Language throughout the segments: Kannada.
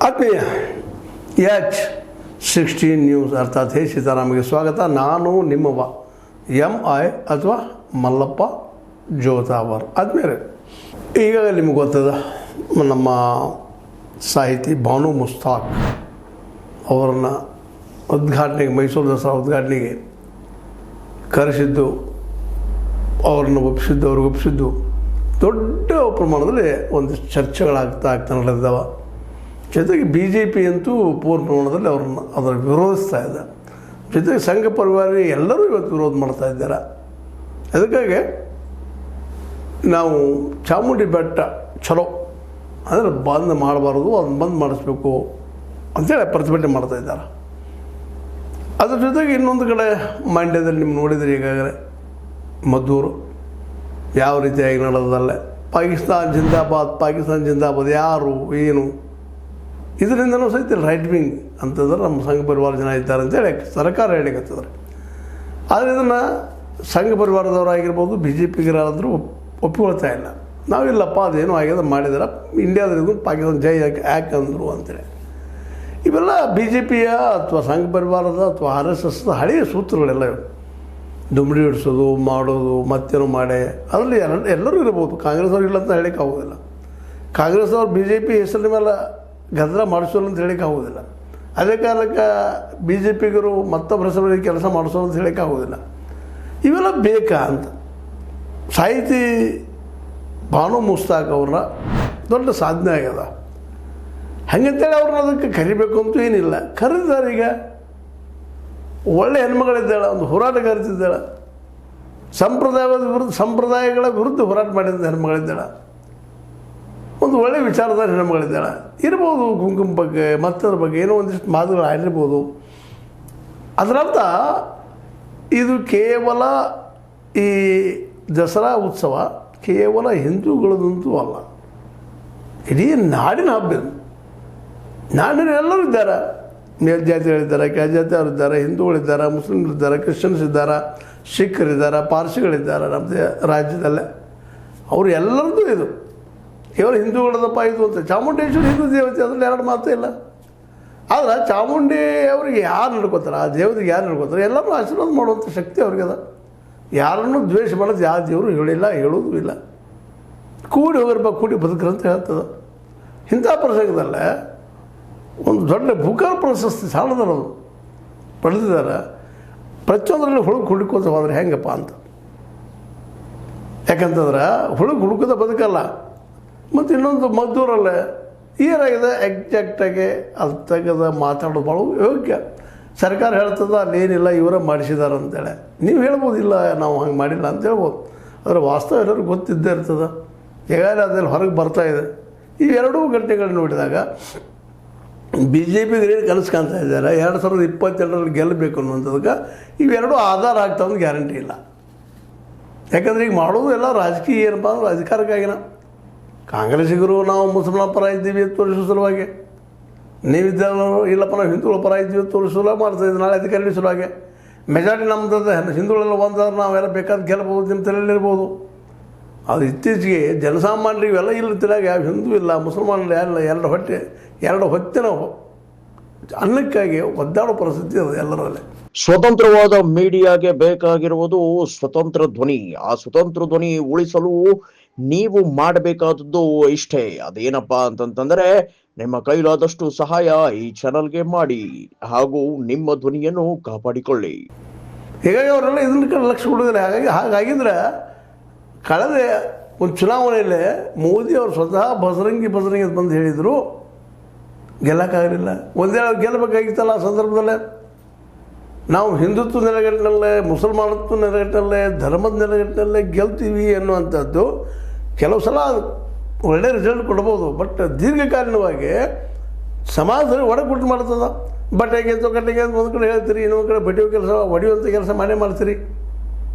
ಆತ್ಮೀಯ H16 ನ್ಯೂಸ್ ಅರ್ಥಾತ್ ಹೇ ಸೀತಾರಾಮಗೆ ಸ್ವಾಗತ. ನಾನು ನಿಮ್ಮವ MI ಅಥವಾ ಮಲ್ಲಪ್ಪ ಜೋತಾವರ್. ಆದ್ಮೇಲೆ ಈಗಾಗಲೇ ನಿಮಗೆ ಗೊತ್ತದ ನಮ್ಮ ಸಾಹಿತಿ ಬಾನು ಮುಸ್ತಾಕ್ ಅವರನ್ನು ಉದ್ಘಾಟನೆಗೆ, ಮೈಸೂರು ದಸರಾ ಉದ್ಘಾಟನೆಗೆ ಕರೆಸಿದ್ದು, ಅವ್ರಿಗೆ ಒಪ್ಪಿಸಿದ್ದು ದೊಡ್ಡ ಪ್ರಮಾಣದಲ್ಲಿ ಒಂದಿಷ್ಟು ಚರ್ಚೆಗಳಾಗ್ತಾ ನಡೆದಿದ್ದಾವೆ. ಜೊತೆಗೆ BJP ಅಂತೂ ಪೂರ್ಣ ಪ್ರಮಾಣದಲ್ಲಿ ಅದನ್ನು ವಿರೋಧಿಸ್ತಾ ಇದೆ. ಜೊತೆಗೆ ಸಂಘ ಪರಿವಾರ ಎಲ್ಲರೂ ಇವತ್ತು ವಿರೋಧ ಮಾಡ್ತಾ ಇದ್ದಾರೆ. ಅದಕ್ಕಾಗಿ ನಾವು ಚಾಮುಂಡಿ ಬೆಟ್ಟ ಚಲೋ ಅಂದರೆ ಬಂದ್ ಮಾಡಬಾರ್ದು, ಅದನ್ನು ಬಂದ್ ಮಾಡಿಸ್ಬೇಕು ಅಂತೇಳಿ ಪ್ರತಿಭಟನೆ ಮಾಡ್ತಾ ಇದ್ದಾರೆ. ಅದ್ರ ಜೊತೆಗೆ ಇನ್ನೊಂದು ಕಡೆ ಮಂಡ್ಯದಲ್ಲಿ ನೀವು ನೋಡಿದರೆ ಈಗಾಗಲೇ ಮದ್ದೂರು ಯಾವ ರೀತಿಯಾಗಿ ನಡೆದಲ್ಲೇ ಪಾಕಿಸ್ತಾನ ಜಿಂದಾಬಾದ್ ಯಾರು ಏನು ಇದರಿಂದನೂ ಸಹಿತ ರೈಟ್ ವಿಂಗ್ ಅಂತಂದ್ರೆ ನಮ್ಮ ಸಂಘ ಪರಿವಾರ ಜನ ಇದ್ದಾರೆ ಅಂತೇಳಿ ಸರ್ಕಾರ ಹೇಳಿಕತ್ತಿದ್ದಾರೆ. ಆದರೆ ಇದನ್ನು ಸಂಘ ಪರಿವಾರದವರಾಗಿರ್ಬೋದು, BJPಗರಾದರೂ ಒಪ್ಪಿಕೊಳ್ತಾ ಇಲ್ಲ. ನಾವಿಲ್ಲಪ್ಪ ಅದೇನೋ ಆಗ್ಯದ ಮಾಡಿದಾರೆ, ಇಂಡಿಯಾದಲ್ಲಿ ಪಾಕಿಸ್ತಾನ ಜೈ ಯಾಕೆ ಅಂದರು ಅಂತೇಳಿ. ಇವೆಲ್ಲ BJPಯ ಅಥವಾ ಸಂಘ ಪರಿವಾರದ ಅಥವಾ RSSದ ಹಳೆಯ ಸೂತ್ರಗಳೆಲ್ಲ ಇವು. ದುಮ್ಡಿ ಹಿಡಿಸೋದು, ಮಾಡೋದು, ಮತ್ತೇನೋ ಮಾಡಿ ಅದರಲ್ಲಿ ಎಲ್ಲರೂ ಇರ್ಬೋದು. ಕಾಂಗ್ರೆಸ್ ಅವ್ರು ಇಲ್ಲ ಅಂತ ಹೇಳಕ್ಕೆ ಆಗೋದಿಲ್ಲ. ಕಾಂಗ್ರೆಸ್ ಅವ್ರು BJP ಹೆಸರಿನ ಮೇಲೆ ಗದ್ದಲ ಮಾಡಿಸೋಲ್ಲ ಅಂತ ಹೇಳಕ್ಕೆ ಆಗೋದಿಲ್ಲ. ಅದೇ ಕಾರಣಕ್ಕೆ BJPಗರು ಮತ್ತೊಬ್ಬರ ಹೆಸರಲ್ಲಿ ಕೆಲಸ ಮಾಡಿಸೋಲ್ಲ ಅಂತ ಹೇಳಕ್ಕೆ ಆಗೋದಿಲ್ಲ. ಇವೆಲ್ಲ ಬೇಕಾ ಅಂತ ಸಾಹಿತಿ ಬಾನು ಮುಸ್ತಾಕ್ ಅವರ ದೊಡ್ಡ ಸಾಧನೆ ಆಗ್ಯದ. ಹಾಗಂತೇಳಿ ಅವ್ರನ್ನ ಅದಕ್ಕೆ ಕರಿಬೇಕು ಅಂತೂ ಏನಿಲ್ಲ. ಕರೆದಿದ್ದಾರೆ. ಈಗ ಒಳ್ಳೆ ಹೆಣ್ಮಗಳಿದ್ದಾಳೆ, ಒಂದು ಹೋರಾಟಗಾರ್ತಿದ್ದಾಳೆ, ಸಂಪ್ರದಾಯಗಳ ವಿರುದ್ಧ ಹೋರಾಟ ಮಾಡಿದ ಹೆಣ್ಮಗಳಿದ್ದಾಳೆ, ಒಂದು ಒಳ್ಳೆಯ ವಿಚಾರಧಾರ ಹೆಣ್ಮಗಳಿದ್ದಾಳೆ. ಇರ್ಬೋದು ಕುಂಕುಮ ಬಗ್ಗೆ ಮತ್ತದ್ರ ಬಗ್ಗೆ ಏನೋ ಒಂದಿಷ್ಟು ಮಾತುಗಳು ಆಗಿರ್ಬೋದು. ಅದರರ್ಥ ಇದು ಕೇವಲ ಈ ದಸರಾ ಉತ್ಸವ ಕೇವಲ ಹಿಂದೂಗಳದಂತೂ ಅಲ್ಲ, ಇಡೀ ನಾಡಿನ ಹಬ್ಬ ಇದು. ನಾಡಿನ ಎಲ್ಲರೂ ಇದ್ದಾರೆ, ಮೇಲ್ಜಾತಿಗಳಿದ್ದಾರೆ, ಕೆಳಜಾತಿಯವರಿದ್ದಾರೆ, ಹಿಂದೂಗಳಿದ್ದಾರೆ, ಮುಸ್ಲಿಮ್ಗಳಿದ್ದಾರೆ, ಕ್ರಿಶ್ಚಿಯನ್ಸ್ ಇದ್ದಾರೆ, ಸಿಖ್ಖರಿದ್ದಾರೆ, ಪಾರ್ಸಿಗಳಿದ್ದಾರೆ. ನಮ್ಮ ರಾಜ್ಯದಲ್ಲೇ ಅವರು ಎಲ್ಲರದ್ದು ಇದು ಕೇವಲ ಹಿಂದೂಗಳದಪ್ಪ ಇದು ಅಂತ. ಚಾಮುಂಡೇಶ್ವರಿ ಹಿಂದೂ ದೇವತೆ, ಅದರಲ್ಲಿ ಎರಡು ಮಾತು ಇಲ್ಲ. ಆದರೆ ಚಾಮುಂಡಿ ಅವ್ರಿಗೆ ಯಾರು ನಡ್ಕೋತಾರೆ, ಆ ದೇವತೆಗೆ ಯಾರು ನಡ್ಕೋತಾರೆ, ಎಲ್ಲರೂ ಆಶೀರ್ವಾದ ಮಾಡುವಂಥ ಶಕ್ತಿ ಅವ್ರಿಗೆ ಅದ. ಯಾರನ್ನೂ ದ್ವೇಷ ಮಾಡೋದು ಯಾವ ದೇವರು ಹೇಳಿಲ್ಲ, ಹೇಳೋದು ಇಲ್ಲ. ಕೂಡಿ ಹೋಗಿರ್ಬ ಕೂಡಿ ಬದುಕ್ರಂತ ಹೇಳ್ತದೆ. ಇಂಥ ಪ್ರಸಂಗದಲ್ಲೇ ಒಂದು ದೊಡ್ಡ ಬುಕರ್ ಪ್ರಶಸ್ತಿ ಸಾಲದವರು ಪಡೆದಿದ್ದಾರೆ. ಪ್ರತಿಯೊಂದರಲ್ಲಿ ಹುಡುಗ ಹುಡುಕೋತ ಹೋದ್ರೆ ಹೆಂಗಪ್ಪ ಅಂತ. ಯಾಕಂತಂದ್ರೆ ಹುಡುಕದ ಬದುಕಲ್ಲ. ಮತ್ತು ಇನ್ನೊಂದು ಮದ್ದೂರಲ್ಲೇ ಏನಾಗಿದೆ ಎಕ್ಸಾಕ್ಟಾಗಿ ಅದು ತೆಗೆದ ಮಾತಾಡೋದು ಭಾಳ ಯೋಗ್ಯ. ಸರ್ಕಾರ ಹೇಳ್ತದೆ ಅಲ್ಲೇನಿಲ್ಲ, ಇವರೇ ಮಾಡಿಸಿದ್ದಾರೆ ಅಂತೇಳಿ. ನೀವು ಹೇಳ್ಬೋದಿಲ್ಲ ನಾವು ಹಂಗೆ ಮಾಡಿಲ್ಲ ಅಂತ ಹೇಳ್ಬೋದು. ಆದರೆ ವಾಸ್ತವ ಎಲ್ಲರಿಗೂ ಗೊತ್ತಿದ್ದೇ ಇರ್ತದೆ. ಈಗಾಗಲೇ ಅದರಲ್ಲಿ ಹೊರಗೆ ಬರ್ತಾಯಿದೆ. ಈ ಎರಡೂ ಗಂಟೆಗಳು ನೋಡಿದಾಗ BJPಗೆ ಏನು ಕನಸು ಕಾಣ್ತಾ ಇದ್ದಾರೆ, 2022ರಲ್ಲಿ ಗೆಲ್ಲಬೇಕು ಅನ್ನುವಂಥದ್ದಕ್ಕೆ ಇವೆರಡೂ ಆಧಾರ ಆಗ್ತಾವಂದು ಗ್ಯಾರಂಟಿ ಇಲ್ಲ. ಯಾಕಂದರೆ ಈಗ ಮಾಡೋದು ಎಲ್ಲ ರಾಜಕೀಯ ಏನಪ್ಪ ಅಂದ್ರೆ ಅಧಿಕಾರಕ್ಕಾಗಿನ. ಕಾಂಗ್ರೆಸ್ಸಿಗರು ನಾವು ಮುಸಲ್ಮಾನ ಪರ ಇದ್ದೀವಿ ತೋರಿಸೋ ಸಲುವಾಗಿ, ನೀವಿದ್ದರೂ ಇಲ್ಲಪ್ಪ ನಾವು ಹಿಂದೂಗಳ ಪರ ಇದ್ದೀವಿ ತೋರಿಸೋಲ್ಲ ಮಾಡ್ತಾಯಿದ್ವಿ. ನಾಳೆ ಅಧಿಕಾರಿ ಸಲುವಾಗಿ ಮೆಜಾರಿಟಿ ನಮ್ಮದು ಹಿಂದೂಗಳೆಲ್ಲ ಒಂದಾದ್ರೆ ನಾವೆಲ್ಲ ಬೇಕಾದ ಗೆಲ್ಲಬಹುದು, ನಿಮ್ಮ ತಲೆಯಲ್ಲಿರ್ಬೋದು. ಅದು ಇತ್ತೀಚೆಗೆ ಜನಸಾಮಾನ್ಯರಿಗೆ ಇವೆಲ್ಲ ಇಲ್ಲ ತಿಳಾಗ ಯಾವ ಹಿಂದೂ ಇಲ್ಲ, ಮುಸಲ್ಮಾನರು ಯಾರಿಲ್ಲ, ಎರಡು ಹೊತ್ತಿನ ಅನ್ನಕ್ಕಾಗಿ ಒದ್ದಾಡೋ ಪರಿಸ್ಥಿತಿ ಅದು ಎಲ್ಲರಲ್ಲೇ. ಸ್ವತಂತ್ರವಾದ ಮೀಡಿಯಾಗೆ ಬೇಕಾಗಿರುವುದು ಸ್ವತಂತ್ರ ಧ್ವನಿ. ಆ ಸ್ವತಂತ್ರ ಧ್ವನಿ ಉಳಿಸಲು ನೀವು ಮಾಡಬೇಕಾದದ್ದು ಇಷ್ಟೇ. ಅದೇನಪ್ಪಾ ಅಂತಂತಂದ್ರೆ ನಿಮ್ಮ ಕೈಲಾದಷ್ಟು ಸಹಾಯ ಈ ಚಾನಲ್ಗೆ ಮಾಡಿ ಹಾಗೂ ನಿಮ್ಮ ಧ್ವನಿಯನ್ನು ಕಾಪಾಡಿಕೊಳ್ಳಿ. ಹೀಗಾಗಿ ಅವರೆಲ್ಲ ಇದನ್ನ ಕಡೆ ಲಕ್ಷ್ಯ ಕೊಡೋದಿಲ್ಲ. ಹಾಗಾಗಿದ್ರೆ ಕಳೆದ ಒಂದು ಚುನಾವಣೆಯಲ್ಲಿ ಮೋದಿ ಅವರು ಸ್ವತಃ ಬಜರಂಗಿ ಅಂತ ಬಂದು ಹೇಳಿದರು, ಗೆಲ್ಲಕ್ಕಾಗಲಿಲ್ಲ. ಒಂದೇಳು ಗೆಲ್ಲಬೇಕಾಗಿತ್ತಲ್ಲ ಆ ಸಂದರ್ಭದಲ್ಲೇ. ನಾವು ಹಿಂದುತ್ವ ನೆಲೆಗಟ್ಟಿನಲ್ಲೇ, ಮುಸಲ್ಮಾನತ್ವ ನೆಲೆಗಟ್ಟಿನಲ್ಲೇ, ಧರ್ಮದ ನೆಲೆಗಟ್ಟಿನಲ್ಲೇ ಗೆಲ್ತೀವಿ ಅನ್ನುವಂಥದ್ದು ಕೆಲವು ಸಲ ಒಳ್ಳೆಯ ರಿಸಲ್ಟ್ ಕೊಡ್ಬೋದು. ಬಟ್ ದೀರ್ಘಕಾಲೀನವಾಗಿ ಸಮಾಜದಲ್ಲಿ ಒಡಗುಟ್ಟು ಮಾಡ್ತದೆ. ಬಟ್ಟೆಗೆ ಕಟ್ಟೆಗೆ ಅಂತ ಒಂದು ಕಡೆ ಹೇಳ್ತೀರಿ, ಇನ್ನೊಂದು ಕಡೆ ಹೊಡೆಯುವಂಥ ಕೆಲಸ ಮಾಡೇ ಮಾಡ್ತೀರಿ.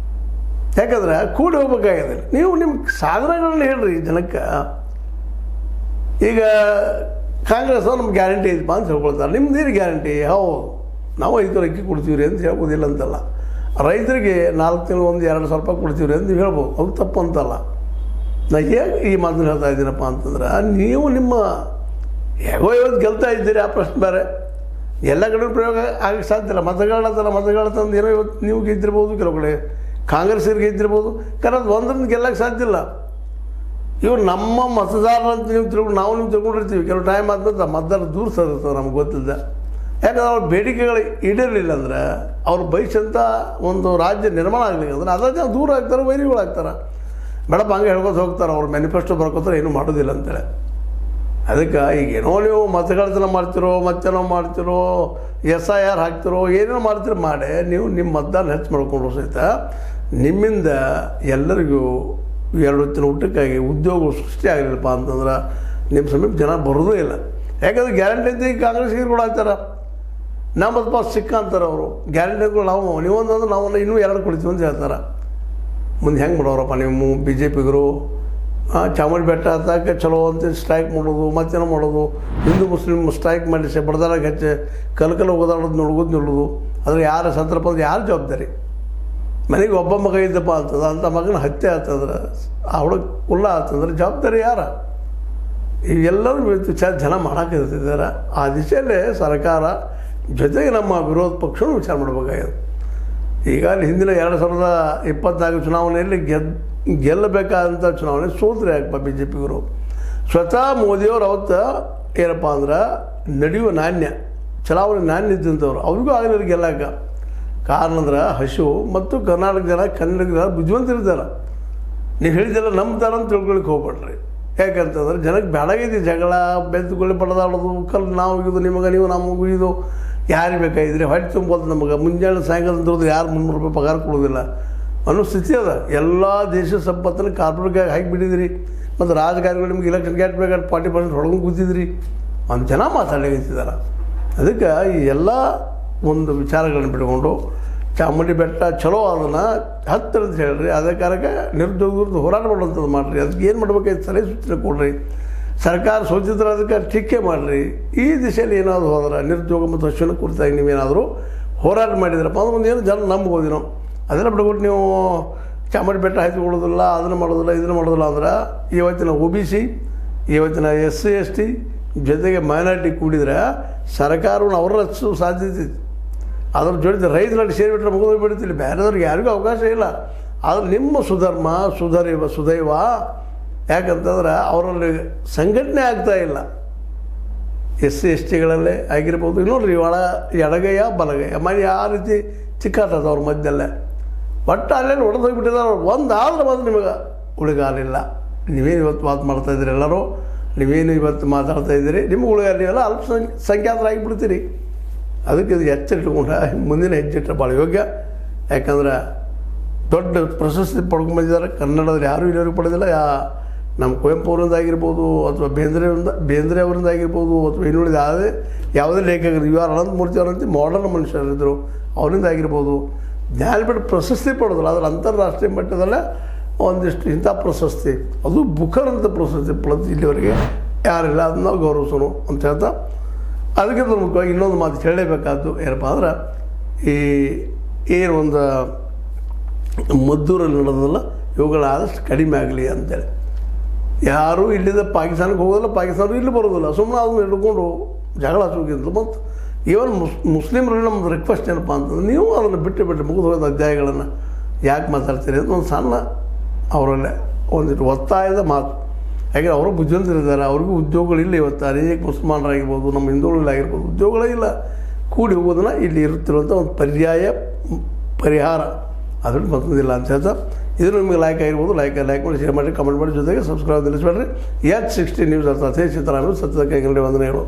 ಯಾಕಂದ್ರೆ ಕೂಡಿ ಹೋಗ್ಬೇಕಾಗಿದೆ. ನೀವು ನಿಮ್ಮ ಸಾಧನೆಗಳನ್ನ ಹೇಳ್ರಿ ಜನಕ್ಕೆ. ಈಗ ಕಾಂಗ್ರೆಸ್ ನಮ್ಗೆ ಗ್ಯಾರಂಟಿ ಐತಪ್ಪ ಅಂತ ಹೇಳ್ಕೊಳ್ತಾರೆ. ನಿಮ್ದೇನು ಗ್ಯಾರಂಟಿ? ಹೌದು ನಾವು 5 ಅಕ್ಕಿ ಕೊಡ್ತೀವ್ರಿ ಅಂತ ಹೇಳ್ಬೋದಿಲ್ಲ ಅಂತಲ್ಲ. ರೈತರಿಗೆ 4 ತಿಂಗಳು 1-2 ಸಾವಿರ ರೂಪಾಯಿ ಕೊಡ್ತೀವ್ರಿ ಅಂತ ನೀವು ಹೇಳ್ಬೋದು, ಅದು ತಪ್ಪು ಅಂತಲ್ಲ. ನಾ ಹೇಗೆ ಈ ಮಾತನ್ನು ಹೇಳ್ತಾ ಇದ್ದೀನಪ್ಪ ಅಂತಂದ್ರೆ, ನೀವು ನಿಮ್ಮ ಹೇಗೋ ಇವತ್ತು ಗೆಲ್ತಾ ಇದ್ದೀರಿ, ಆ ಪ್ರಶ್ನೆ ಬೇರೆ. ಎಲ್ಲ ಕಡೆ ಪ್ರಯೋಗ ಆಗಕ್ಕೆ ಸಾಧ್ಯ ಇಲ್ಲ. ಮತಗಳ ತಂದು ಏನೋ ಇವತ್ತು ನೀವು ಗೆದ್ದಿರ್ಬೋದು, ಕೆಲವು ಕಡೆ ಕಾಂಗ್ರೆಸ್ಸಿಗೆ ಗೆದ್ದಿರ್ಬೋದು, कारण ಅದು ಒಂದರಿಂದ ಗೆಲ್ಲಕ್ಕೆ ಸಾಧ್ಯ ಇಲ್ಲ. ಇವ್ರು ನಮ್ಮ ಮತದಾರರಂತ ನೀವು ನಾವು ನೀವು ತಿಳ್ಕೊಂಡಿರ್ತೀವಿ. ಕೆಲವು ಟೈಮ್ ಆದ್ಮೇಲೆ ಮತದಾರ ದೂರ ಸರಿರ್ತವೆ ನಮ್ಗೆ ಗೊತ್ತಿದ್ದ. ಯಾಕಂದ್ರೆ ಅವ್ರ ಬೇಡಿಕೆಗಳು ಈಡೇರಲಿಲ್ಲ ಅಂದ್ರೆ, ಅವ್ರು ಬಯಸಂತ ಒಂದು ರಾಜ್ಯ ನಿರ್ಮಾಣ ಆಗಲಿಲ್ಲ ಅಂದ್ರೆ ಅದರಿಂದ ದೂರ ಆಗ್ತಾರೆ, ವೈರಿಗಳಾಗ್ತಾರೆ. ಬೇಡಪ್ಪ ಹಂಗೆ ಹೇಳ್ಕೊತ ಹೋಗ್ತಾರೆ, ಅವ್ರು ಮ್ಯಾನಿಫೆಸ್ಟೋ ಬರ್ಕೋತಾರೆ, ಏನೂ ಮಾಡೋದಿಲ್ಲ ಅಂತೇಳಿ. ಅದಕ್ಕೆ ಈಗೇನೋ ನೀವು ಮತಗಳತನ ಮಾಡ್ತಿರೋ, ಮತ್ತೇನೋ ಮಾಡ್ತಿರೋ, SIR ಹಾಕ್ತಿರೋ, ಏನೇನೋ ಮಾಡ್ತಿರೋ ಮಾಡಿ ನೀವು ನಿಮ್ಮ ಮತದಾನ ಹೆಚ್ಚು ಮಾಡ್ಕೊಂಡ್ರು ಸಹಿತ ನಿಮ್ಮಿಂದ ಎಲ್ಲರಿಗೂ 2 ಹೊತ್ತಿನ ಊಟಕ್ಕಾಗಿ ಉದ್ಯೋಗ ಸೃಷ್ಟಿ ಆಗಲಿಲ್ಲಪ್ಪ ಅಂತಂದ್ರೆ ನಿಮ್ಮ ಸಮೀಪ ಜನ ಬರೋದೇ ಇಲ್ಲ. ಯಾಕಂದ್ರೆ ಗ್ಯಾರಂಟಿ ಅಂತ ಈಗ ಕಾಂಗ್ರೆಸ್ಗೆ ಕೂಡ ಆಗ್ತಾರೆ, ನಮ್ಮದಪ್ಪ ಸಿಕ್ಕ ಅಂತಾರೆ ಅವರು. ಗ್ಯಾರಂಟಿಗಳು ನೀವೊಂದಂದ್ರೆ ನಾವು ಇನ್ನೂ 2 ಕೊಡ್ತೀವಿ ಅಂತ ಹೇಳ್ತಾರೆ. ಮುಂದೆ ಹೆಂಗೆ ಮಾಡೋರಪ್ಪ ನೀವು BJPಗರು? ಚಾಮುಂಡಿ ಬೆಟ್ಟ ಹತ್ತಕ್ಕೆ ಚಲೋ ಅಂತ ಸ್ಟ್ರೈಕ್ ಮಾಡೋದು, ಮತ್ತೇನೋ ಮಾಡೋದು, ಹಿಂದೂ ಮುಸ್ಲಿಮ್ ಸ್ಟ್ರೈಕ್ ಮಾಡಿಸಿ ಬಡ್ದಾರಾಗ ಹೆಚ್ಚು ಕಲ್ಕಲ್ ಓದಾಡೋದು ನೋಡೋದು. ಆದರೆ ಯಾರು ಸಂದರ್ಭ ಯಾರು ಜವಾಬ್ದಾರಿ? ಮನೆಗೆ ಒಬ್ಬ ಮಗ ಇದ್ದಪ್ಪ ಅಂತದ, ಅಂಥ ಮಗನ ಹತ್ಯೆ ಆಗ್ತಂದ್ರೆ, ಆ ಹುಡುಗ ಕುಲ್ಲ ಆಗ್ತಂದ್ರೆ ಜವಾಬ್ದಾರಿ ಯಾರ? ಇವೆಲ್ಲರೂ ಜನ ಮಾಡೋಕ್ಕಿರ್ತಿದ್ದಾರೆ. ಆ ದಿಶೆಯಲ್ಲೇ ಸರ್ಕಾರ ಜೊತೆಗೆ ನಮ್ಮ ವಿರೋಧ ಪಕ್ಷನೂ ವಿಚಾರ ಮಾಡಬೇಕಾಗಿದೆ. ಈಗ ಹಿಂದಿನ 2024 ಚುನಾವಣೆಯಲ್ಲಿ ಗೆಲ್ಲಬೇಕಾದಂಥ ಚುನಾವಣೆ ಸೋತ್ರೆ ಯಾಕಪ್ಪ BJPಗರು? ಸ್ವತಃ ಮೋದಿಯವರು ಅವತ್ತು ಏನಪ್ಪ ಅಂದ್ರೆ ನಡೆಯುವ ಚುನಾವಣೆ ನಾಣ್ಯ ಇದ್ದಂಥವ್ರು, ಅವ್ರಿಗೂ ಆಗಲಿಲ್ಲ ಗೆಲ್ಲಕ್ಕೆ. ಕಾರಣ ಅಂದ್ರೆ ಹಸಿವು ಮತ್ತು ಕರ್ನಾಟಕ ಜನ ಬುದ್ಧಿವಂತರಿದ್ದಾರೆ. ನೀವು ಹೇಳಿದ್ದೆಲ್ಲ ನಂಬ್ತಾರೆ ಅಂತ ತಿಳ್ಕೊಳಕ್ಕೆ ಹೋಗ್ಬೇಡ್ರಿ. ಯಾಕಂತಂದ್ರೆ ಜನಕ್ಕೆ ಬೇಡಾಗಿದೆ ಜಗಳ, ಬೆಂದುಕೊಳ್ಳಿ ಬಡದಾಡೋದು, ನಾವು ಇದು ನಿಮಗೆ ನೀವು ನಮಗೂ ಇದು ಯಾರಿಗೆ ಬೇಕಾಗಿದ್ರಿ? ಹೊಟ್ಟೆ ತುಂಬೋದು ನಮಗೆ. ಮುಂಜಾನೆ ಸಾಯಂಕಾಲ ದುಡ್ದು ಯಾರು 300 ರೂಪಾಯಿ ಪಗಾರ ಕೊಡೋದಿಲ್ಲ ಅನ್ನೋ ಸ್ಥಿತಿ ಅದ. ಎಲ್ಲ ದೇಶ ಸಂಪತ್ತನ್ನು ಕಾರ್ಪೊರೇಟ್ಗಾಗಿ ಹಾಕಿಬಿಟ್ಟಿದ್ರಿ. ಮತ್ತು ರಾಜಕಾರಣಿಗಳು ನಿಮ್ಗೆ ಇಲೆಕ್ಷನ್ ಗ್ಯಾಟ್ ಬೇಕಾದ್ರೆ 40% ಹೊಡ್ಕೊಂಡು ಕೂತಿದ್ರಿ ಅಂತ ಜನ ಮಾತಾಡಲಿಕ್ಕಿದ್ದಾರೆ. ಅದಕ್ಕೆ ಈ ಎಲ್ಲ ಒಂದು ವಿಚಾರಗಳನ್ನು ಬಿಟ್ಕೊಂಡು ಚಾಮುಂಡಿ ಬೆಟ್ಟ ಚಲೋ ಅದನ್ನು ಹತ್ತಿರ ಅಂತ ಹೇಳ್ರಿ. ಅದೇ ಕಾರಣಕ್ಕೆ ನಿರುದ್ಯೋಗದ ಹೋರಾಟ ಮಾಡುವಂಥದ್ದು ಮಾಡಿರಿ. ಅದಕ್ಕೆ ಏನು ಮಾಡ್ಬೇಕಾಯ್ತು ಸಲಹೆ ಸೂಚನೆ ಕೊಡ್ರಿ. ಸರ್ಕಾರ ಸೋಚಿದ್ರೆ ಅದಕ್ಕೆ ಟೀಕೆ ಮಾಡಿರಿ. ಈ ದಿಶೆಯಲ್ಲಿ ಏನಾದರೂ ಹೋದ್ರೆ ನಿರುದ್ಯೋಗ ಮತ್ತು ಹಸಿವಿನ ಕುರಿತಾಗಿ ನೀವೇನಾದರೂ ಹೋರಾಟ ಮಾಡಿದ್ರಪ್ಪ ಅಂದ್ರೆ ಒಂದು ಏನು ಜನ ನಂಬ್ಬೋದು ನಾವು. ಅದೆಲ್ಲ ಬಿಟ್ಬಿಟ್ಟು ನೀವು ಚಾಮುಂಡಿ ಬೆಟ್ಟ ಹಚ್ಕೊಳ್ಳೋದಿಲ್ಲ, ಅದನ್ನು ಮಾಡೋದಿಲ್ಲ, ಇದನ್ನು ಮಾಡೋದಿಲ್ಲ ಅಂದ್ರೆ ಇವತ್ತಿನ OBC, ಇವತ್ತಿನ SC ST ಜೊತೆಗೆ ಮೈನಾರಿಟಿ ಕೂಡಿದ್ರೆ ಸರ್ಕಾರವನ್ನು ಅವರ ರಚಿಸೋ ಸಾಧ್ಯತೆ ಇತ್ತು. ಅದ್ರ ಜೊತೆ ರೈತರಲ್ಲಿ ಸೇರಿಬಿಟ್ರೆ ಮುಗಿದು ಬಿಡ್ತಿಲ್ಲ, ಬೇರೆದವ್ರಿಗೆ ಯಾರಿಗೂ ಅವಕಾಶ ಇಲ್ಲ. ಆದರೆ ನಿಮ್ಮ ಸುಧರ್ಮ ಸುದೈವ ಯಾಕಂತಂದ್ರೆ ಅವರಲ್ಲಿ ಸಂಘಟನೆ ಆಗ್ತಾಯಿಲ್ಲ. SC STಗಳಲ್ಲೇ ಆಗಿರ್ಬೋದು. ನೋಡ್ರಿ ಎಡಗೈಯ ಬಲಗೈಯ ಮನೆ ಆ ರೀತಿ ಚಿಕ್ಕಾಟದ ಅವ್ರ ಮಧ್ಯದಲ್ಲೇ ಒಟ್ಟು ಅಲ್ಲೇನು ಹೊಡೆದು ಹೋಗಿಬಿಟ್ಟಿದ್ದಾರೆ. ಒಂದು ಆದ್ರೆ ಮಾತ್ರ ನಿಮಗೆ ಉಳಿಗಾಲಿಲ್ಲ. ನೀವೇನು ಇವತ್ತು ಮಾಡ್ತಾಯಿದ್ದೀರಿ, ಎಲ್ಲರೂ ನೀವೇನು ಇವತ್ತು ಮಾತಾಡ್ತಾ ಇದ್ದೀರಿ, ನಿಮ್ಗೆ ಉಳಿಗಾಲ ನೀವೆಲ್ಲ ಅಲ್ಪಸಂಖ್ಯಾತರಾಗಿಬಿಡ್ತೀರಿ. ಅದಕ್ಕೆ ಇದು ಎಚ್ಚರಿಟ್ಕೊಂಡ್ರೆ ಮುಂದಿನ ಹೆಜ್ಜೆಟ್ರೆ ಭಾಳ ಯೋಗ್ಯ. ಯಾಕಂದ್ರೆ ದೊಡ್ಡ ಪ್ರಶಸ್ತಿ ಪಡ್ಕೊಂಡ್ಬಂದಿದ್ದಾರೆ. ಕನ್ನಡದಲ್ಲಿ ಯಾರೂ ಇಲ್ಲಿವರೆಗೂ ಪಡೆದಿಲ್ಲ. ನಮ್ಮ ಕುವೆಂಪು ಅವರಿಂದಾಗಿರ್ಬೋದು, ಅಥವಾ ಬೇಂದ್ರೆ ಅವರಿಂದ ಆಗಿರ್ಬೋದು, ಅಥವಾ ಇನ್ನುಳಿದ ಯಾವುದೇ ಲೇಖಕರು UR ಅನಂತಮೂರ್ತಿ ಅವರಂತೆ ಮಾಡರ್ನ್ ಮನುಷ್ಯರಿದ್ದರು, ಅವರಿಂದ ಆಗಿರ್ಬೋದು. ಜ್ಞಾನಪೀಠ ಪ್ರಶಸ್ತಿ ಪಡೆದ್ರು. ಆದರೆ ಅಂತಾರಾಷ್ಟ್ರೀಯ ಮಟ್ಟದಲ್ಲೇ ಒಂದಿಷ್ಟು ಇಂಥ ಪ್ರಶಸ್ತಿ, ಅದು ಬುಕರ್ ಅಂತ ಪ್ರಶಸ್ತಿ ಪಡೆದು ಇಲ್ಲಿವರೆಗೆ ಯಾರಿಲ್ಲ. ಅದನ್ನ ನಾವು ಗೌರವಿಸೋಣ ಅಂತ ಹೇಳ್ತಾ, ಅದಕ್ಕಿಂತ ಮುಖ್ಯವಾಗಿ ಇನ್ನೊಂದು ಮಾತು ಹೇಳಲೇಬೇಕಾದ್ದು ಏನಪ್ಪ ಅಂದ್ರೆ, ಏನು ಒಂದು ಮದ್ದೂರಲ್ಲಿ ನಡೆದಲ್ಲ ಇವುಗಳು ಆದಷ್ಟು ಕಡಿಮೆ ಆಗಲಿ ಅಂತೇಳಿ. ಯಾರೂ ಇಲ್ಲಿಂದ ಪಾಕಿಸ್ತಾನಕ್ಕೆ ಹೋಗೋದಿಲ್ಲ, ಪಾಕಿಸ್ತಾನ ಇಲ್ಲಿ ಬರೋದಿಲ್ಲ. ಸುಮ್ಮನೆ ಅದನ್ನು ಹಿಡ್ಕೊಂಡು ಜಗಳ ಹಚ್ಚೋಕ್ಕಿಂತ ಮತ್ತು ಈವನ್ ಮುಸ್ಲಿಮರಲ್ಲಿ ನಮ್ಮದು ರಿಕ್ವೆಸ್ಟ್ ಏನಪ್ಪ ಅಂತಂದ್ರೆ, ನೀವು ಅದನ್ನು ಬಿಟ್ಟು ಮುಗಿದು ಹೋದ ಅಧ್ಯಾಯಗಳನ್ನು ಯಾಕೆ ಮಾತಾಡ್ತೀರಿ ಅಂತ ಒಂದು ಸಣ್ಣ ಅವರಲ್ಲೇ ಒಂದಿಟ್ಟು ಒತ್ತಾಯದ ಮಾತು. ಯಾಕೆಂದರೆ ಅವರು ಬುದ್ಧಿವಂತರಿದ್ದಾರೆ, ಅವ್ರಿಗೂ ಉದ್ಯೋಗಗಳಿಲ್ಲ. ಇವತ್ತು ಅನೇಕ ಮುಸಲ್ಮಾನರಾಗಿರ್ಬೋದು, ನಮ್ಮ ಹಿಂದೂಗಳಾಗಿರ್ಬೋದು, ಉದ್ಯೋಗಗಳೇ ಇಲ್ಲ. ಕೂಡಿ ಹೋಗೋದನ್ನು ಇಲ್ಲಿ ಇರುತ್ತಿರುವಂಥ ಒಂದು ಪರಿಹಾರ ಅದ್ರಲ್ಲಿ ಮತ್ತೊಂದಿಲ್ಲ ಅಂತ ಹೇಳ್ತಾ, ಇದು ನಿಮಗೆ ಲೈಕ್ ಆಗಿರ್ಬೋದು. ಲೈಕ್ ಮಾಡಿ, ಶೇರ್ ಮಾಡಿ, ಕಮೆಂಟ್ ಮಾಡಿ, ಜೊತೆಗೆ ಸಬ್ಸ್ಕ್ರೈಬ್ ನಿಲ್ಲಿಸಬೇಡ್ರಿ. H60 ನ್ಯೂಸ್ ಅರ್ಥಾತ್ ಸಿದ್ದರಾಮಯ್ಯ ಸತ್ಯದ ಕೈಗೊಂಡು ವಂದನೆಗಳು.